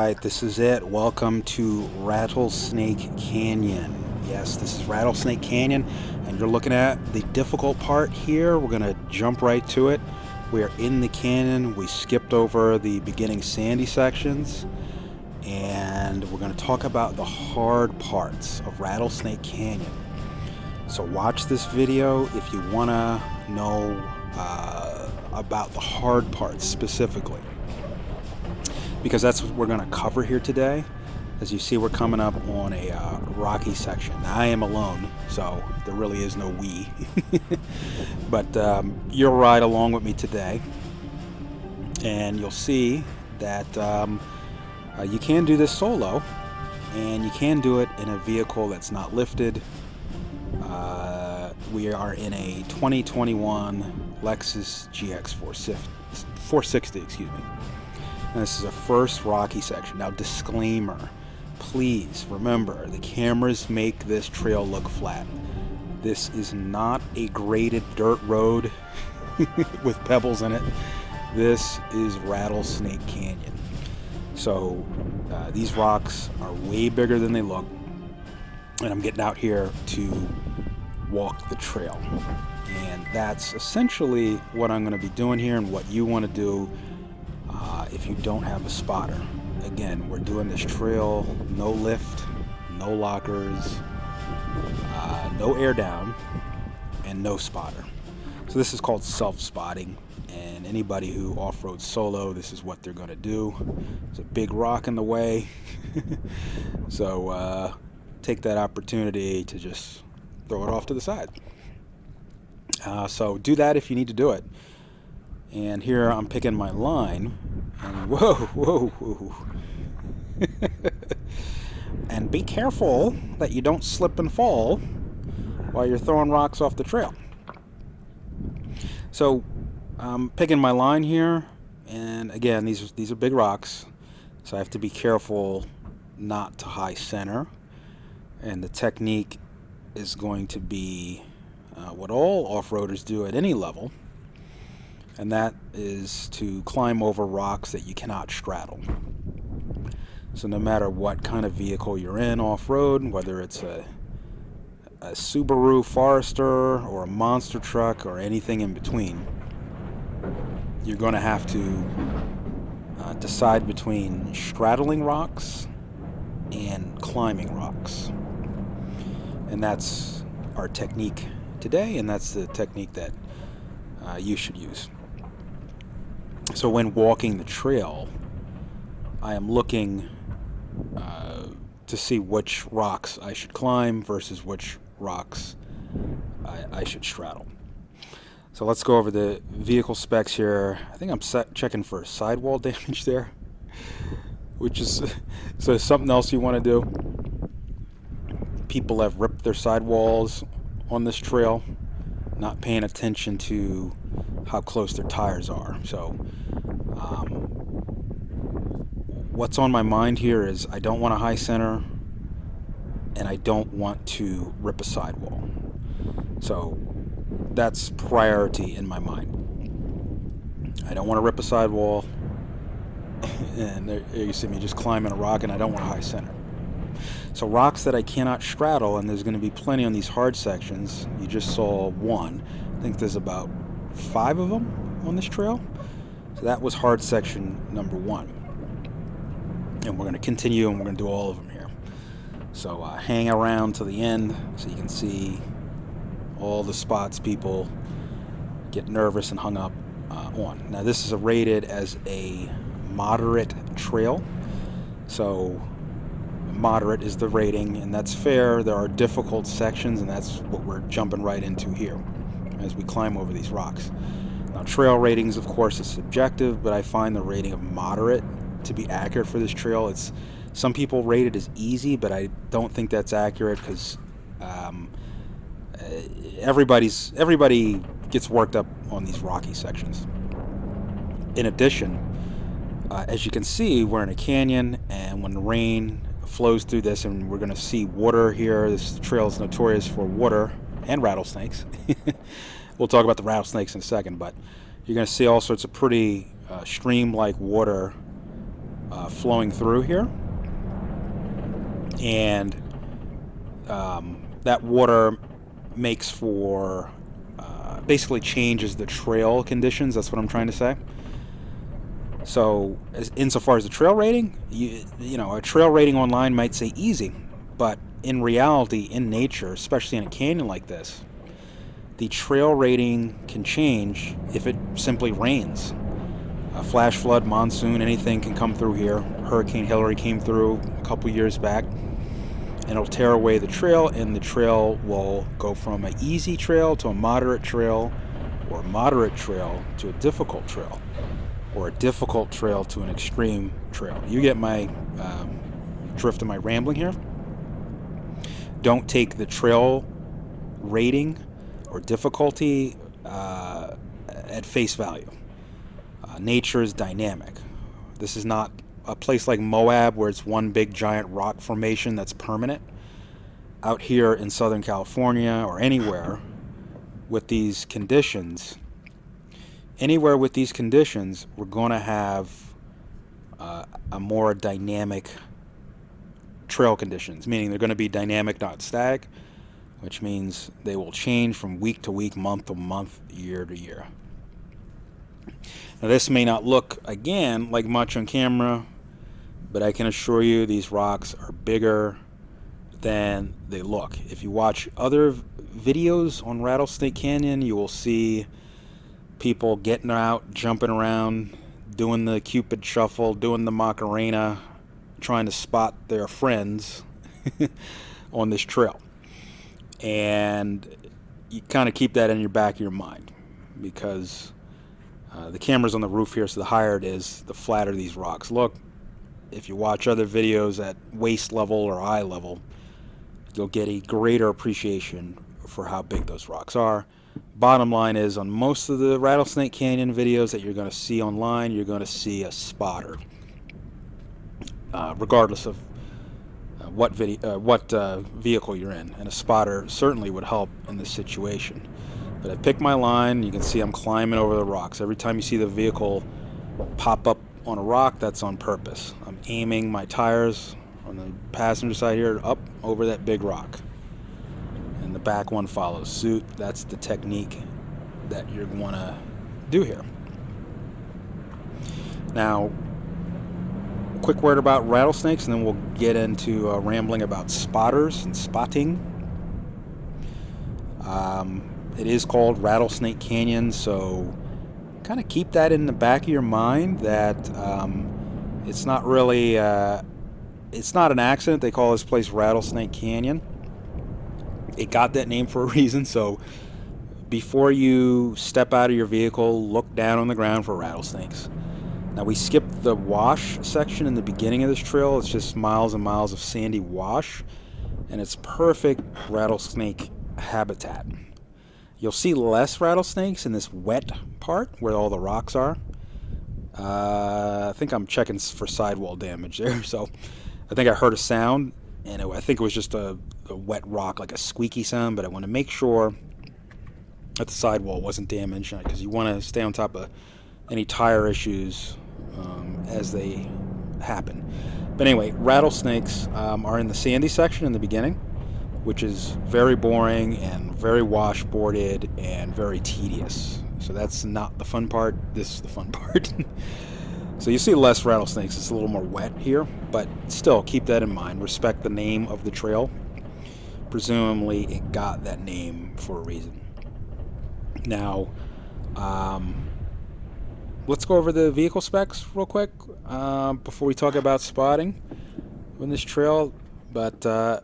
Alright, this is it. Welcome to Rattlesnake Canyon. Yes, this is Rattlesnake Canyon, and you're looking at the difficult part here. We're going to jump right to it. We are in the canyon. We skipped over the beginning sandy sections, and we're going to talk about the hard parts of Rattlesnake Canyon. So watch this video if you want to know about the hard parts specifically, because that's what we're going to cover here today. As you see, we're coming up on a rocky section. Now, I am alone, so there really is no we. But you'll ride along with me today, and you'll see that you can do this solo, and you can do it in a vehicle that's not lifted. We are in a 2021 Lexus GX 460, excuse me. And this is a first rocky section. Now, disclaimer, please remember, the cameras make this trail look flat. This is not a graded dirt road with pebbles in it. This is Rattlesnake Canyon. So these rocks are way bigger than they look, and I'm getting out here to walk the trail. And that's essentially what I'm going to be doing here, and what you want to do if you don't have a spotter. Again, we're doing this trail, no lift, no lockers, no air down, and no spotter. So this is called self-spotting, and anybody who off-roads solo, this is what they're going to do. There's a big rock in the way, so take that opportunity to just throw it off to the side. So do that if you need to do it. And here I'm picking my line, and whoa. And be careful that you don't slip and fall while you're throwing rocks off the trail. So I'm picking my line here, and again, these are big rocks, so I have to be careful not to high center. And the technique is going to be what all off-roaders do at any level, and that is to climb over rocks that you cannot straddle. So no matter what kind of vehicle you're in off-road, whether it's a Subaru Forester or a monster truck or anything in between, you're going to have to decide between straddling rocks and climbing rocks. And that's our technique today, and that's the technique that you should use. So when walking the trail, I am looking to see which rocks I should climb versus which rocks I should straddle. So let's go over the vehicle specs here. I think I'm checking for sidewall damage there, which is so something else you want to do. People have ripped their sidewalls on this trail, not paying attention to how close their tires are. So what's on my mind here is I don't want to high center, and I don't want to rip a sidewall. So that's priority in my mind. I don't want to rip a sidewall, and there you see me just climbing a rock, and I don't want to high center. So rocks that I cannot straddle, and there's going to be plenty on these hard sections. You just saw one. I think there's about 5 of them on this trail. So that was hard section number 1. And we're going to continue, and we're going to do all of them here. So hang around to the end so you can see all the spots people get nervous and hung up on. Now, this is rated as a moderate trail. So moderate is the rating, and that's fair. There are difficult sections, and that's what we're jumping right into here as we climb over these rocks. Now, trail ratings, of course, is subjective, but I find the rating of moderate to be accurate for this trail. It's some people rate it as easy, but I don't think that's accurate, because everybody gets worked up on these rocky sections. In addition, as you can see, we're in a canyon, and when the rain flows through this, and we're going to see water here. This trail is notorious for water and rattlesnakes. We'll talk about the rattlesnakes in a second, but you're going to see all sorts of pretty stream-like water flowing through here, and that water makes for basically changes the trail conditions. That's what I'm trying to say. So insofar as the trail rating, you know, a trail rating online might say easy, but in reality, in nature, especially in a canyon like this, the trail rating can change if it simply rains. A flash flood, monsoon, anything can come through here. Hurricane Hillary came through a couple years back, and it'll tear away the trail, and the trail will go from an easy trail to a moderate trail, or a moderate trail to a difficult trail, or a difficult trail to an extreme trail. You get my drift of my rambling here. Don't take the trail rating or difficulty at face value. Nature is dynamic. This is not a place like Moab where it's one big giant rock formation that's permanent. Out here in Southern California or anywhere with these conditions, we're going to have a more dynamic trail conditions, meaning they're going to be dynamic, not static, which means they will change from week to week, month to month, year to year. Now, this may not look, again, like much on camera, but I can assure you these rocks are bigger than they look. If you watch other videos on Rattlesnake Canyon, you will see people getting out, jumping around, doing the Cupid shuffle, doing the Macarena, trying to spot their friends on this trail. And you kind of keep that in your back of your mind, because the camera's on the roof here, so the higher it is, the flatter these rocks look. If you watch other videos at waist level or eye level, you'll get a greater appreciation for how big those rocks are. Bottom line is, on most of the Rattlesnake Canyon videos that you're going to see online, you're going to see a spotter, regardless of what vehicle you're in. And a spotter certainly would help in this situation. But I picked my line. You can see I'm climbing over the rocks. Every time you see the vehicle pop up on a rock, that's on purpose. I'm aiming my tires on the passenger side here up over that big rock, and the back one follows suit. That's the technique that you're going to do here. Now, quick word about rattlesnakes, and then we'll get into rambling about spotters and spotting. It is called Rattlesnake Canyon, so kind of keep that in the back of your mind that it's not really it's not an accident they call this place Rattlesnake Canyon. It got that name for a reason, so before you step out of your vehicle, look down on the ground for rattlesnakes. Now, we skipped the wash section in the beginning of this trail. It's just miles and miles of sandy wash, and it's perfect rattlesnake habitat. You'll see less rattlesnakes in this wet part where all the rocks are. I think I'm checking for sidewall damage there. So I think I heard a sound, and I think it was just a wet rock, like a squeaky sound, but I want to make sure that the sidewall wasn't damaged, because you want to stay on top of any tire issues as they happen. But anyway, rattlesnakes are in the sandy section in the beginning, which is very boring and very washboarded and very tedious. So that's not the fun part. This is the fun part. So you see less rattlesnakes. It's a little more wet here, but still keep that in mind. Respect the name of the trail. Presumably it got that name for a reason. Now, let's go over the vehicle specs real quick before we talk about spotting on this trail. But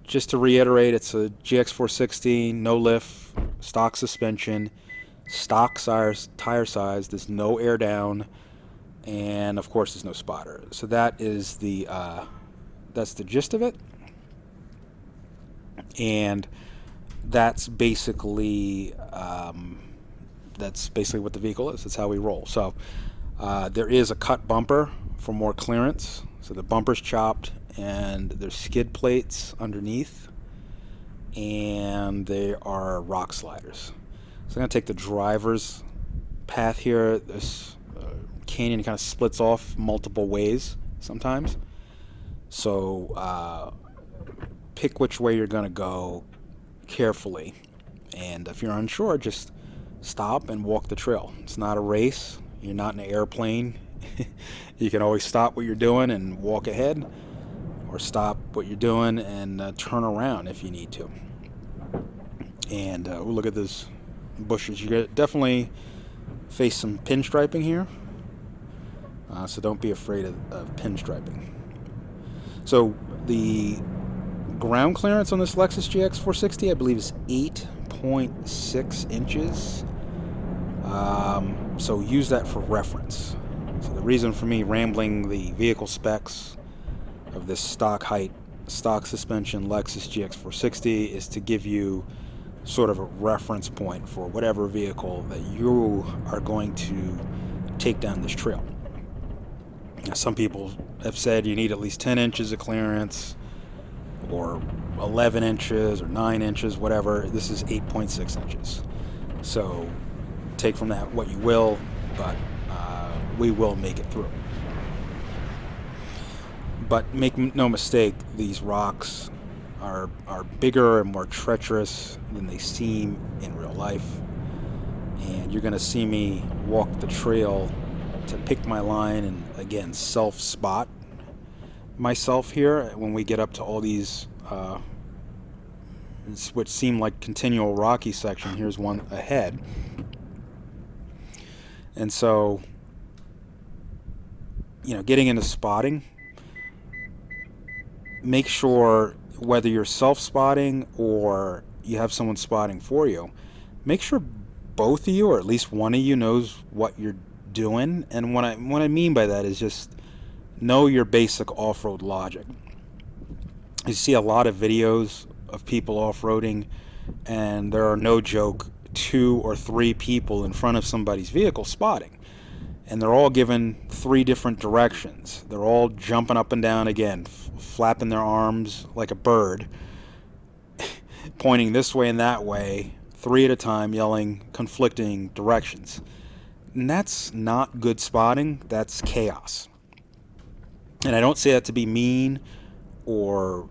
just to reiterate, it's a GX460, no lift, stock suspension, stock tire size. There's no air down, and of course, there's no spotter. So that is that's the gist of it, and that's basically what the vehicle is. That's how we roll. So there is a cut bumper for more clearance. So the bumper's chopped, and there's skid plates underneath, and they are rock sliders. So I'm going to take the driver's path here. This canyon kind of splits off multiple ways, sometimes. So pick which way you're going to go carefully. And if you're unsure, just stop and walk the trail. It's not a race. You're not in an airplane. You can always stop what you're doing and walk ahead, or stop what you're doing and turn around if you need to. And we'll look at this bushes. You definitely face some pinstriping here, so don't be afraid of pinstriping. So the ground clearance on this Lexus GX 460, I believe, is 8.6 inches. So use that for reference. So the reason for me rambling the vehicle specs of this stock height, stock suspension Lexus GX 460 is to give you sort of a reference point for whatever vehicle that you are going to take down this trail. Now, some people have said you need at least 10 inches of clearance, or 11 inches, or 9 inches, whatever. This is 8.6 inches. So take from that what you will, but we will make it through. But make no mistake, these rocks are bigger and more treacherous than they seem in real life. And you're going to see me walk the trail to pick my line and, again, self-spot myself here when we get up to all these which seem like continual rocky section. Here's one ahead. And so, getting into spotting, make sure, whether you're self-spotting or you have someone spotting for you, make sure both of you, or at least one of you, knows what you're doing. And what I mean by that is just know your basic off-road logic. You see a lot of videos of people off-roading, and there are, no joke, 2 or 3 people in front of somebody's vehicle spotting, and they're all given 3 different directions. They're all jumping up and down, again, flapping their arms like a bird, pointing this way and that way, 3 at a time, yelling conflicting directions. And that's not good spotting. That's chaos. And I don't say that to be mean or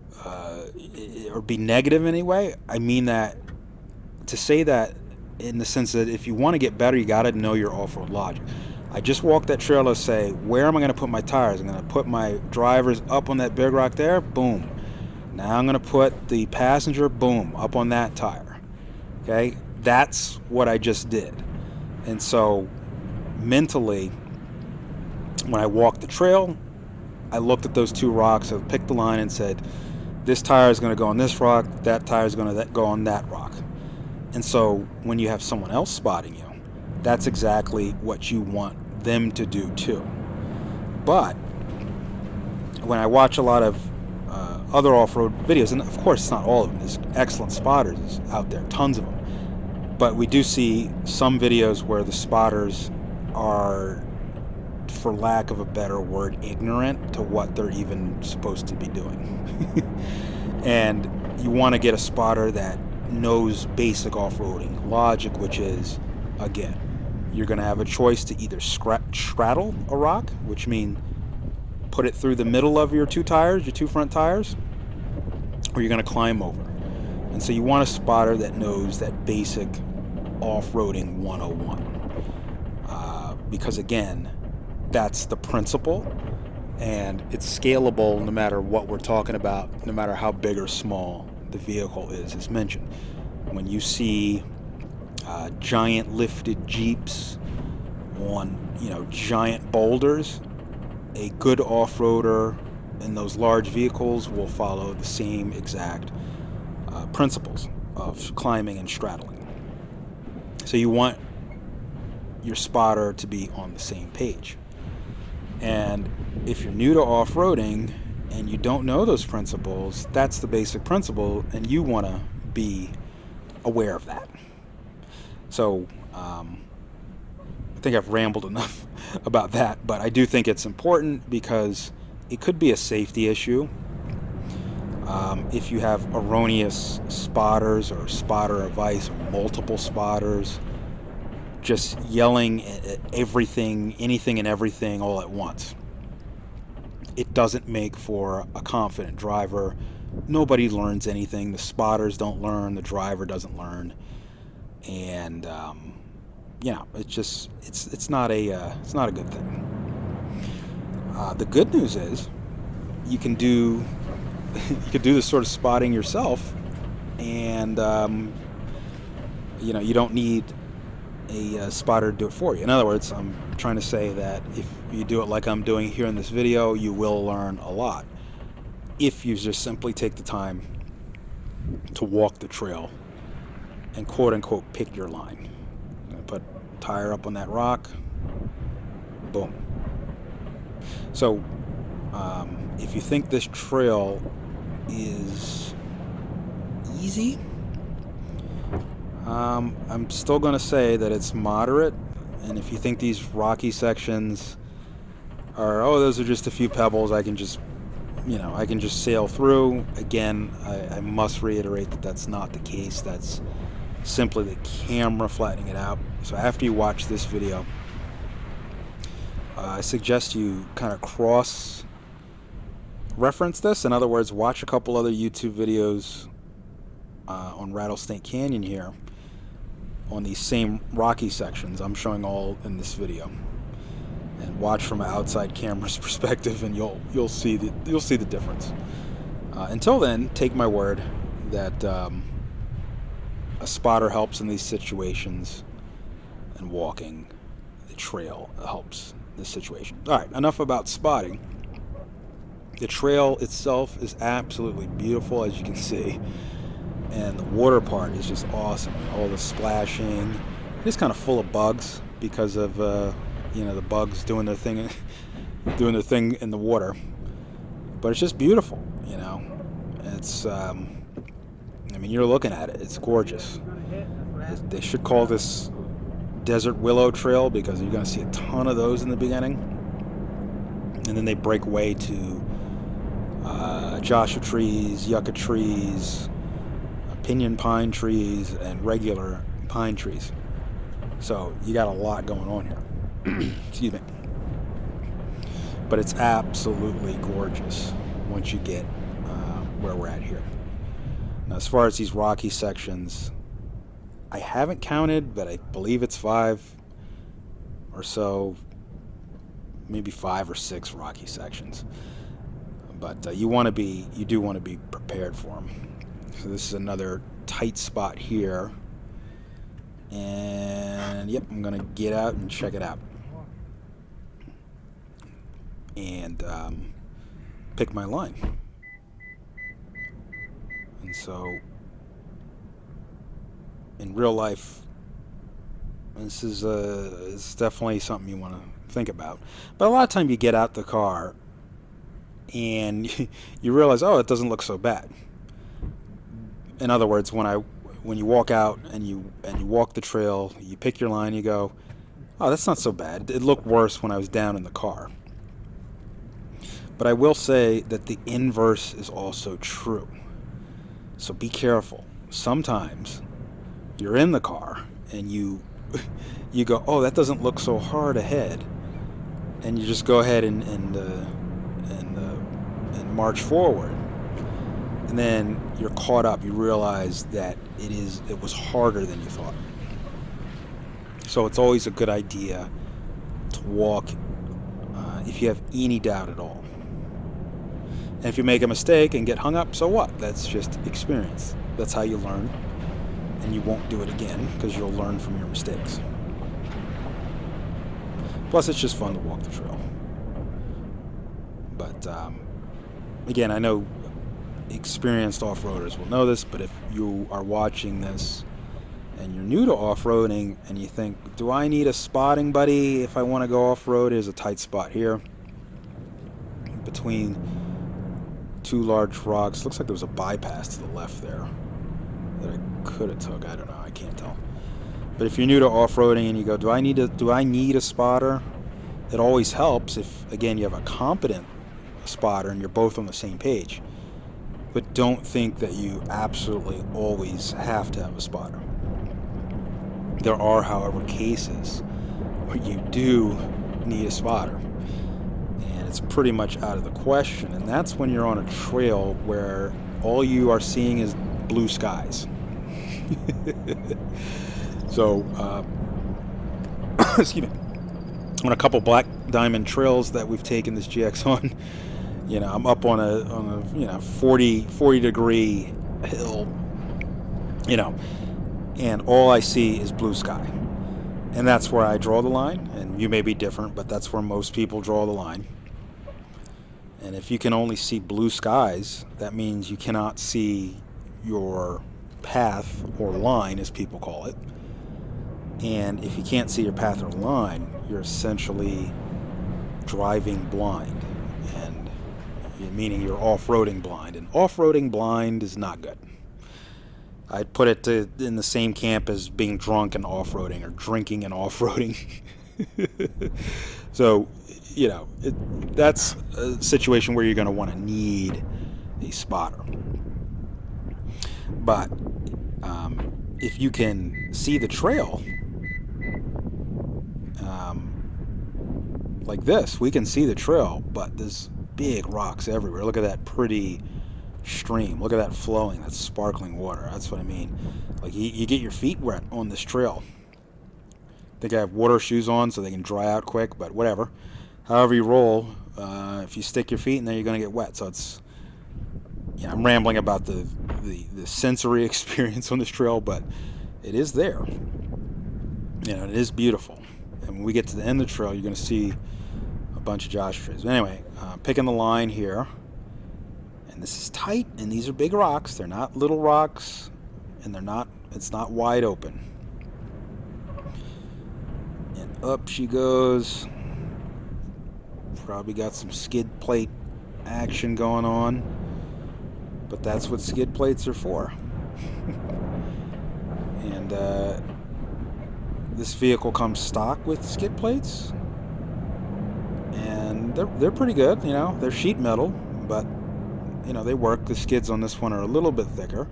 be negative in any way. I mean that to say that in the sense that if you want to get better, you got to know your off-road logic. I just walked that trail to say, where am I going to put my tires? I'm going to put my drivers up on that big rock there, boom. Now I'm going to put the passenger, boom, up on that tire. Okay? That's what I just did. And so mentally, when I walked the trail, I looked at those 2 rocks, I picked the line and said, this tire is going to go on this rock, that tire is going to go on that rock. And so when you have someone else spotting you, that's exactly what you want them to do too. But when I watch a lot of other off-road videos, and of course it's not all of them, there's excellent spotters out there, tons of them, but we do see some videos where the spotters are, for lack of a better word, ignorant to what they're even supposed to be doing. And you want to get a spotter that knows basic off-roading logic, which is, again, you're going to have a choice to either straddle a rock, which means put it through the middle of your 2 tires, your 2 front tires, or you're going to climb over. And so you want a spotter that knows that basic off-roading 101. Because again, that's the principle, and it's scalable no matter what we're talking about, no matter how big or small the vehicle is, as mentioned. When you see giant lifted Jeeps on giant boulders, a good off-roader in those large vehicles will follow the same exact principles of climbing and straddling. So you want your spotter to be on the same page. And if you're new to off-roading and you don't know those principles, that's the basic principle, and you want to be aware of that. So I think I've rambled enough about that, but I do think it's important because it could be a safety issue. If you have erroneous spotters or spotter advice, or multiple spotters, just yelling at everything, anything and everything all at once. it doesn't make for a confident driver. Nobody learns anything. The spotters don't learn. The driver doesn't learn. And it's not a good thing. The good news is you can do this sort of spotting yourself, and you don't need a spotter to do it for you. In other words, I'm trying to say that if you do it like I'm doing here in this video, you will learn a lot if you just simply take the time to walk the trail and quote-unquote pick your line. I'm going to put a tire up on that rock. Boom. So if you think this trail is easy, I'm still going to say that it's moderate. And if you think these rocky sections are, oh, those are just a few pebbles, I can just sail through. Again, I must reiterate that that's not the case. That's simply the camera flattening it out. So after you watch this video, I suggest you kind of cross-reference this. In other words, watch a couple other YouTube videos on Rattlesnake Canyon here on these same rocky sections I'm showing all in this video, and watch from an outside camera's perspective, and you'll see the difference. Until then, take my word that a spotter helps in these situations, and walking the trail helps this situation. All right, enough about spotting. The trail itself is absolutely beautiful, as you can see, and the water part is just awesome. All the splashing. It's kind of full of bugs because of the bugs doing their thing in the water. But it's just beautiful, It's you're looking at it. It's gorgeous. They should call this Desert Willow Trail because you're going to see a ton of those in the beginning, and then they break way to Joshua trees, yucca trees, pinyon pine trees, and regular pine trees. So you got a lot going on here. Excuse me. But it's absolutely gorgeous once you get where we're at here. Now, as far as these rocky sections, I haven't counted, but I believe it's 5 or so, maybe 5 or 6 rocky sections. But you do want to be prepared for them. So this is another tight spot here, and yep, I'm gonna get out and check it out, and pick my line. And so, in real life, this is it's definitely something you want to think about. But a lot of time you get out the car and you realize, oh, it doesn't look so bad. In other words, when you walk out and you walk the trail, you pick your line, you go, oh, that's not so bad. It looked worse when I was down in the car. But I will say that the inverse is also true. So be careful. Sometimes you're in the car and you go, oh, that doesn't look so hard ahead, and you just go ahead and march forward, and then you're caught up. You realize that it was harder than you thought. So it's always a good idea to walk if you have any doubt at all. And if you make a mistake and get hung up, so what? That's just experience. That's how you learn, and you won't do it again because you'll learn from your mistakes. Plus, it's just fun to walk the trail. But again, I know experienced off-roaders will know this, but if you are watching this and you're new to off-roading and you think, do I need a spotting buddy if I want to go off-road? There's a tight spot here between 2 large rocks. Looks like there was a bypass to the left there that I could have took. I don't know. I can't tell. But if you're new to off-roading and you go, do I need a spotter? It always helps if, again, you have a competent spotter and you're both on the same page. But don't think that you absolutely always have to have a spotter. There are, however, cases where you do need a spotter. and it's pretty much out of the question. And that's when you're on a trail where all you are seeing is blue skies. So, excuse me, on a couple black diamond trails that we've taken this GX on, I'm up on a 40 degree hill, and all I see is blue sky. And that's where I draw the line, and you may be different, but that's where most people draw the line. And if you can only see blue skies, that means you cannot see your path or line, as people call it. And if you can't see your path or line, you're essentially driving blind, and meaning you're off-roading blind. And off-roading blind is not good. I'd put it in the same camp as being drunk and off-roading, or drinking and off-roading. So, that's a situation where you're going to want to need a spotter. But if you can see the trail, like this, we can see the trail, but there's big rocks everywhere. Look at that pretty stream. Look at that flowing, that sparkling water. That's what I mean. Like, you get your feet wet on this trail. I think I have water shoes on so they can dry out quick, but whatever. However you roll, if you stick your feet in there, you're going to get wet. So it's, I'm rambling about the sensory experience on this trail, but it is there. It is beautiful. And when we get to the end of the trail, you're going to see a bunch of Joshua trees. But anyway, picking the line here. And this is tight, and these are big rocks. They're not little rocks, and it's not wide open. And up she goes. Probably got some skid plate action going on, but that's what skid plates are for. And this vehicle comes stock with skid plates, and they're pretty good. They're sheet metal, but they work. The skids on this one are a little bit thicker.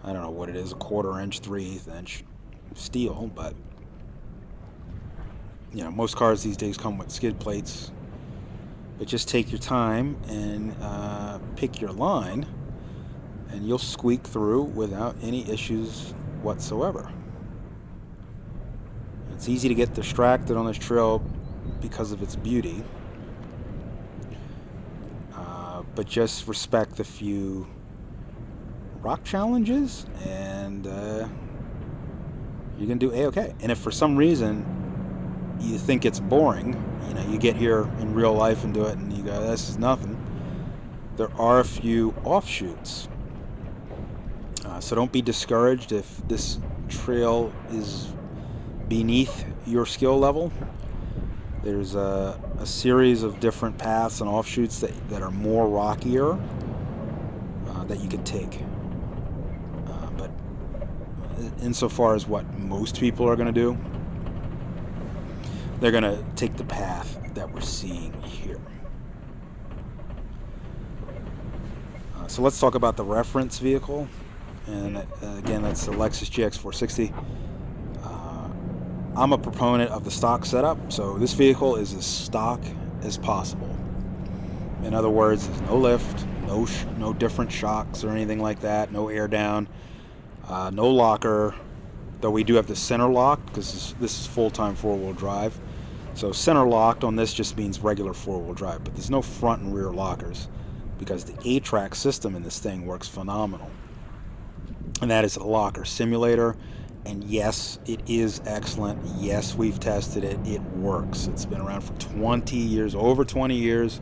I don't know what it is, 1/4 inch, 3/8 inch steel, but most cars these days come with skid plates. But just take your time and pick your line, and you'll squeak through without any issues whatsoever. It's easy to get distracted on this trail because of its beauty, but just respect the few rock challenges, and you can do A-okay. And if for some reason you think it's boring, you get here in real life and do it, and you go, this is nothing, there are a few offshoots. So don't be discouraged if this trail is beneath your skill level. There's a series of different paths and offshoots that are more rockier that you can take. But insofar as what most people are going to do, they're going to take the path that we're seeing here. So let's talk about the reference vehicle. And again, that's the Lexus GX 460. I'm a proponent of the stock setup, so this vehicle is as stock as possible. In other words, there's no lift, no different shocks or anything like that, no air down, no locker, though we do have the center lock because this is full-time four-wheel drive. So center locked on this just means regular four-wheel drive, but there's no front and rear lockers because the A-Track system in this thing works phenomenal. And that is a locker simulator. And yes, it is excellent. Yes, we've tested it. It works. It's been around for 20 years, over 20 years,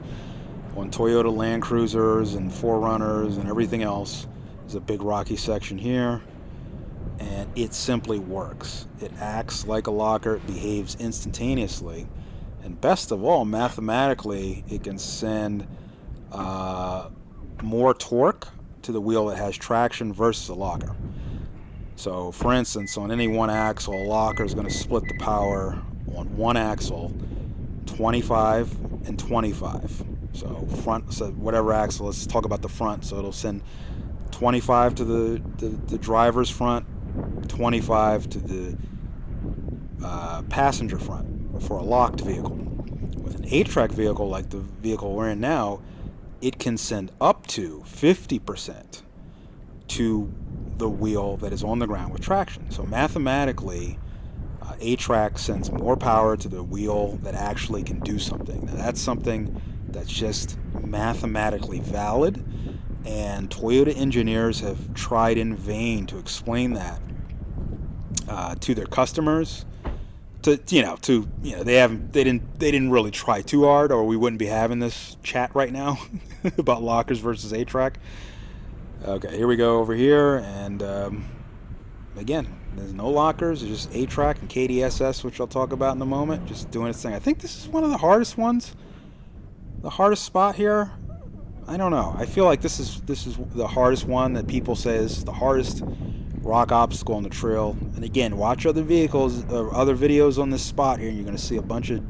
on Toyota Land Cruisers and 4Runners and everything else. There's a big rocky section here, and it simply works. It acts like a locker. It behaves instantaneously. And best of all, mathematically, it can send more torque to the wheel that has traction versus a locker. So, for instance, on any one axle, a locker is going to split the power on one axle 25 and 25. So whatever axle, let's talk about the front. So it'll send 25 to the driver's front, 25 to the passenger front for a locked vehicle. With an A-track vehicle like the vehicle we're in now, it can send up to 50% to the wheel that is on the ground with traction. So mathematically, A-track sends more power to the wheel that actually can do something. Now that's something that's just mathematically valid, and Toyota engineers have tried in vain to explain that to their customers. They didn't really try too hard, or we wouldn't be having this chat right now about lockers versus A-track. Okay, here we go over here, and again, there's no lockers. There's just A-track and KDSS, which I'll talk about in a moment, just doing its thing. I think this is one of the hardest ones. The hardest spot here. I don't know. I feel like this is the hardest one that people say this is the hardest rock obstacle on the trail. And again, watch other vehicles or other videos on this spot here, and you're going to see a bunch of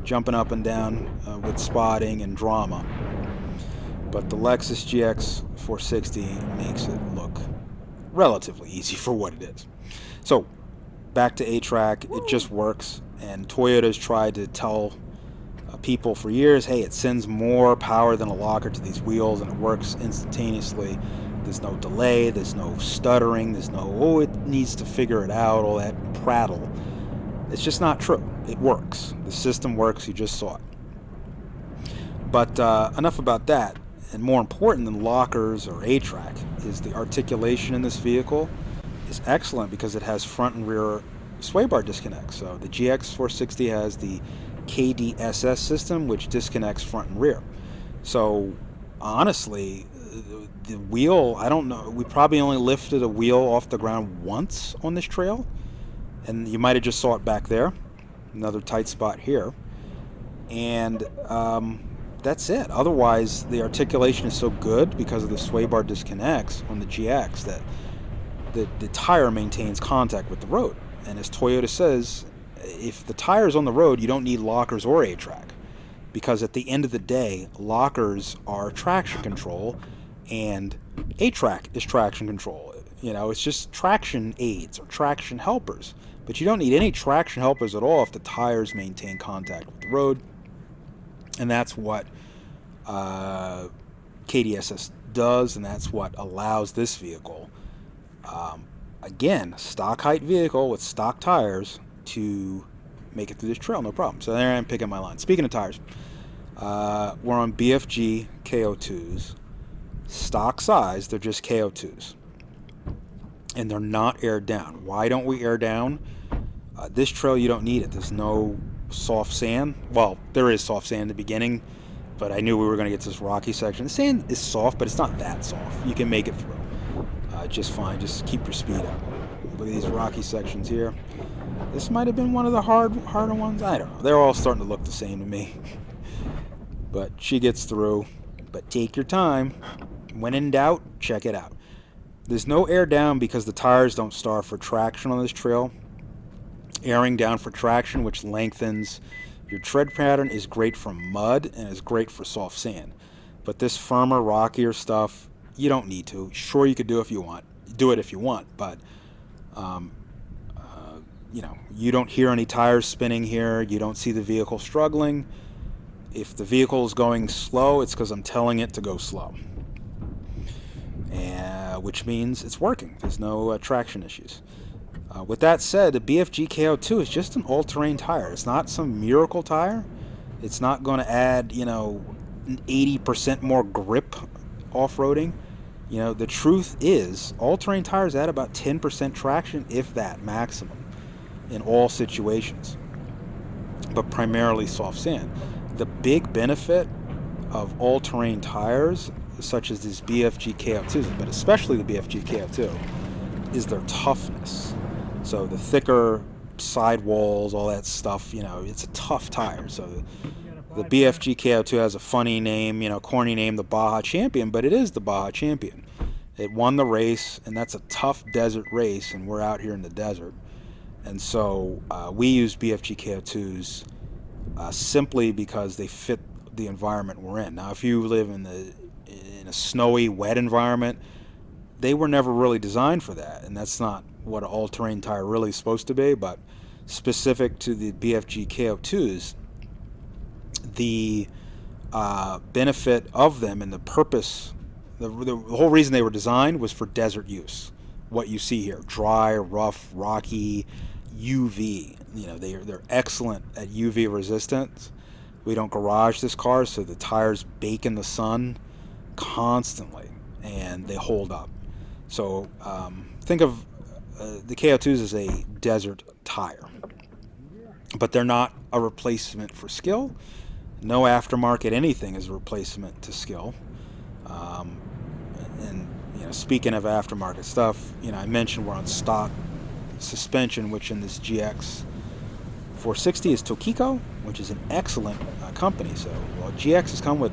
jumping up and down with spotting and drama. But the Lexus GX 460 makes it look relatively easy for what it is. So back to A-track, it just works, and Toyota's tried to tell people for years, hey, it sends more power than a locker to these wheels, and it works instantaneously. There's no delay, there's no stuttering, there's no, oh, it needs to figure it out, all that prattle. It's just not true. It works. The system works. You just saw it. But enough about that. And more important than lockers or A-track is the articulation in this vehicle is excellent because it has front and rear sway bar disconnects. So the GX 460 has the KDSS system, which disconnects front and rear. So honestly, the wheel, I don't know, we probably only lifted a wheel off the ground once on this trail, and you might have just saw it back there, another tight spot here, and that's it. Otherwise, the articulation is so good because of the sway bar disconnects on the GX that the tire maintains contact with the road. And as Toyota says, if the tire's on the road, you don't need lockers or A-track, because at the end of the day, lockers are traction control and A-track is traction control. You know, it's just traction aids or traction helpers, but you don't need any traction helpers at all if the tires maintain contact with the road. And that's what KDSS does, and that's what allows this vehicle, again, stock height vehicle with stock tires, to make it through this trail, no problem. So there I am picking my line. Speaking of tires, we're on BFG KO2s. Stock size, they're just KO2s. And they're not aired down. Why don't we air down? This trail, you don't need it. There's no soft sand. Well, there is soft sand in the beginning, but I knew we were going to get to this rocky section. The sand is soft, but it's not that soft. You can make it through just fine. Just keep your speed up. Look at these rocky sections here. This might have been one of the harder ones. I don't know. They're all starting to look the same to me. But she gets through. But take your time. When in doubt, check it out. There's no air down because the tires don't starve for traction on this trail. Airing down for traction, which lengthens your tread pattern, is great for mud and is great for soft sand. But this firmer, rockier stuff, you don't need to. Sure, you could do it if you want. Do it if you want, but you know, you don't hear any tires spinning here. You don't see the vehicle struggling. If the vehicle is going slow, it's because I'm telling it to go slow, which means it's working. There's no traction issues. With that said, the BFG KO2 is just an all-terrain tire. It's not some miracle tire. It's not going to add, 80% more grip off-roading. You know, the truth is, all-terrain tires add about 10% traction, if that, maximum, in all situations, but primarily soft sand. The big benefit of all-terrain tires, such as these BFG KO2s, but especially the BFG KO2, is their toughness. So the thicker sidewalls, all that stuff, it's a tough tire. So the BFG KO2 has a funny name, corny name, the Baja Champion, but it is the Baja Champion. It won the race, and that's a tough desert race, and we're out here in the desert. And so we use BFG KO2s simply because they fit the environment we're in. Now, if you live in a snowy, wet environment, they were never really designed for that, and that's not what an all-terrain tire really is supposed to be. But specific to the BFG KO2s, The benefit of them and the purpose, the whole reason they were designed was for desert use. What you see here, dry, rough, rocky, UV. They're excellent at UV resistance. We don't garage this car, so the tires bake in the sun constantly, and they hold up. So think of the KO2s as a desert tire, but they're not a replacement for skill. No aftermarket anything is a replacement to skill. And speaking of aftermarket stuff, I mentioned we're on stock suspension, which in this GX 460 is Tokiko, which is an excellent company. So GXs come with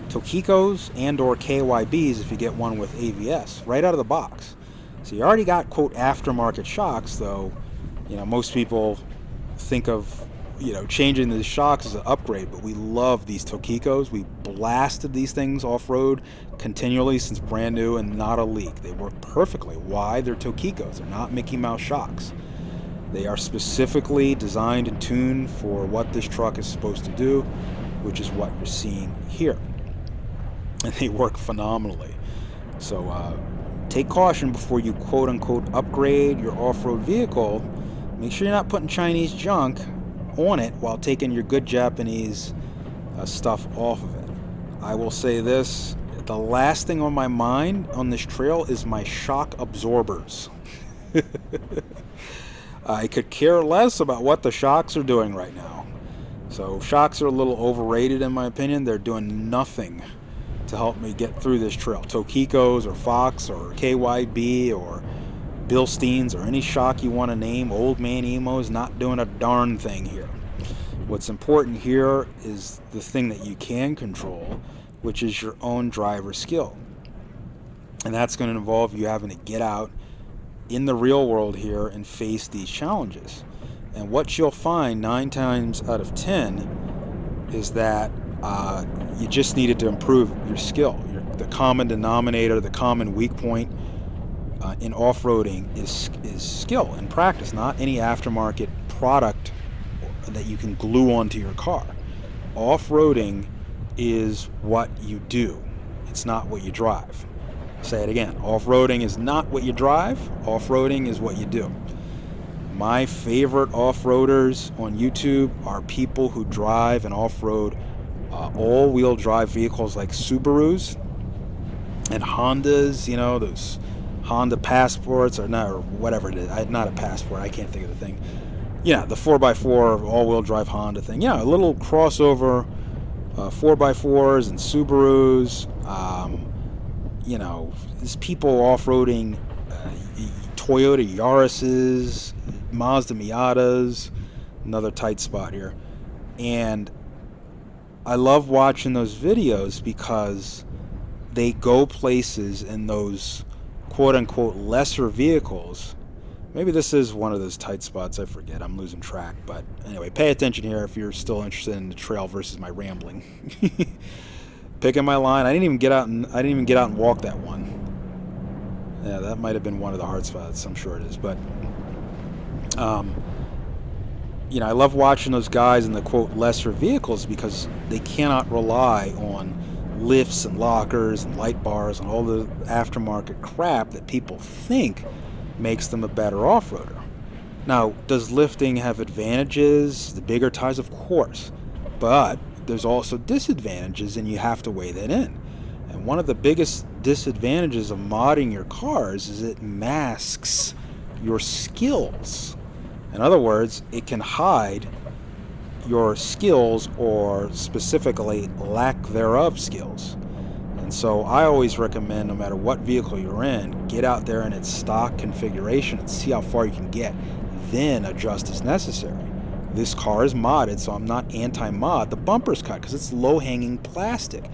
Tokikos and or KYBs if you get one with AVS right out of the box. So you already got, quote, aftermarket shocks, though most people think of changing the shocks as an upgrade, but we love these Tokikos. We blasted these things off-road continually since brand new and not a leak. They work perfectly. Why? They're Tokikos. They're not Mickey Mouse shocks. They are specifically designed and tuned for what this truck is supposed to do, which is what you're seeing here. And they work phenomenally. So take caution before you quote-unquote upgrade your off-road vehicle. Make sure you're not putting Chinese junk on it while taking your good Japanese stuff off of it. I will say this, the last thing on my mind on this trail is my shock absorbers. I could care less about what the shocks are doing right now. So shocks are a little overrated in my opinion. They're doing nothing to help me get through this trail. Tokikos or Fox or KYB or Bilsteins or any shock you want to name, Old Man Emo is not doing a darn thing here. What's important here is the thing that you can control, which is your own driver skill. And that's going to involve you having to get out in the real world here and face these challenges. And what you'll find 9 times out of 10 is that you just needed to improve your skill. The common denominator, the common weak point in off-roading is skill and practice, not any aftermarket product that you can glue onto your car. Off-roading is what you do. It's not what you drive. Say it again. Off-roading is not what you drive. Off-roading is what you do. My favorite off-roaders on YouTube are people who drive and off-road all-wheel drive vehicles like Subarus and Hondas, those Honda Passports or whatever it is. Not a Passport. I can't think of the thing. The 4x4 all-wheel drive Honda thing. A little crossover 4x4s and Subarus. There's people off-roading Toyota Yaris's, Mazda Miatas, another tight spot here. And I love watching those videos because they go places in those quote-unquote lesser vehicles. Maybe this is one of those tight spots. I forget. I'm losing track. But anyway, pay attention here if you're still interested in the trail versus my rambling. Picking my line. I didn't even get out and walk that one. Yeah, that might have been one of the hard spots. I'm sure it is. But I love watching those guys in the quote lesser vehicles because they cannot rely on lifts and lockers and light bars and all the aftermarket crap that people think makes them a better off-roader. Now, does lifting have advantages? The bigger tires, of course. But there's also disadvantages, and you have to weigh that in. And one of the biggest disadvantages of modding your cars is it masks your skills. In other words, it can hide your skills or specifically lack thereof skills. And so I always recommend, no matter what vehicle you're in, get out there in its stock configuration and see how far you can get. Then adjust as necessary. This car is modded, so I'm not anti-mod. The bumper's cut because it's low-hanging plastic.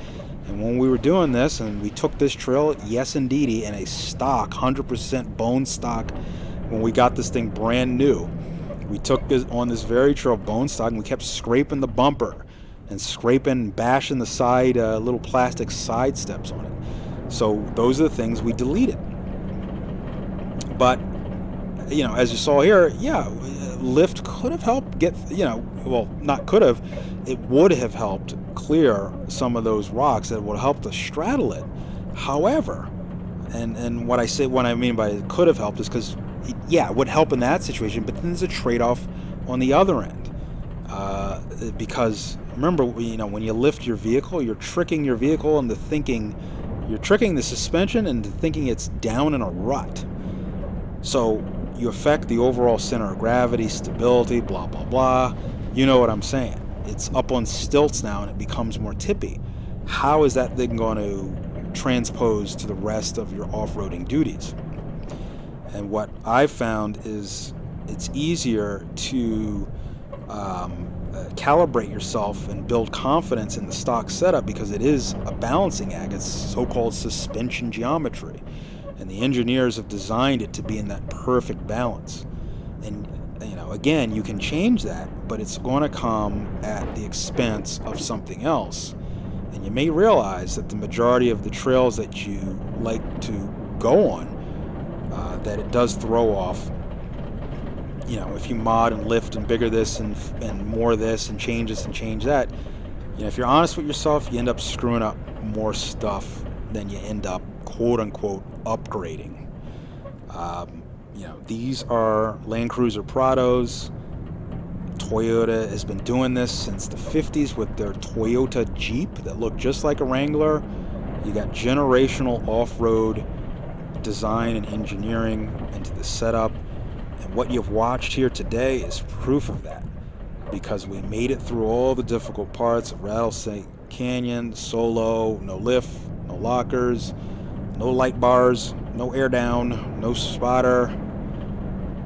And when we were doing this and we took this trail, yes indeedy, in a stock, 100% bone stock, when we got this thing brand new, we took this on this very trail bone stock and we kept scraping the bumper and scraping, bashing the side, little plastic side steps on it. So those are the things we deleted. But, as you saw here, lift could have helped get, well, not could have. it would have helped clear some of those rocks that would have helped us straddle it. However, and what I mean by it could have helped is because, yeah, it would help in that situation, but then there's a trade-off on the other end. Because remember, when you lift your vehicle, you're tricking your vehicle into thinking, you're tricking the suspension into thinking it's down in a rut. So you affect the overall center of gravity, stability, blah, blah, blah. You know what I'm saying. It's up on stilts now and it becomes more tippy. How is that thing going to transpose to the rest of your off-roading duties? And what I've found is it's easier to calibrate yourself and build confidence in the stock setup because it is a balancing act. It's so-called suspension geometry. And the engineers have designed it to be in that perfect balance. And again, you can change that, but it's going to come at the expense of something else. And you may realize that the majority of the trails that you like to go on, that it does throw off. If you mod and lift and bigger this and more this and change this and change that, if you're honest with yourself, you end up screwing up more stuff than you end up quote unquote upgrading. These are Land Cruiser Prados. Toyota has been doing this since the 50s with their Toyota Jeep that look just like a Wrangler. You got generational off-road design and engineering into the setup. And what you've watched here today is proof of that, because we made it through all the difficult parts of Rattlesnake Canyon, solo, no lift, no lockers, no light bars, no air down, no spotter,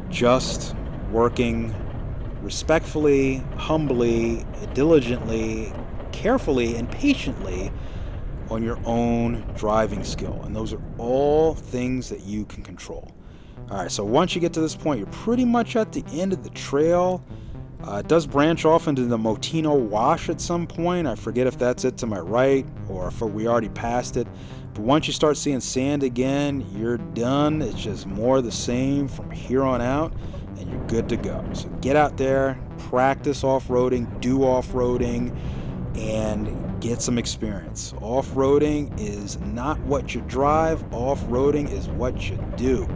just working respectfully, humbly, diligently, carefully, and patiently on your own driving skill. And those are all things that you can control. Alright, so once you get to this point, you're pretty much at the end of the trail. It does branch off into the Motino Wash at some point. I forget if that's it to my right or if we already passed it. But once you start seeing sand again, you're done. It's just more of the same from here on out, and you're good to go. So get out there, practice off-roading, do off-roading, and get some experience. Off-roading is not what you drive. Off-roading is what you do.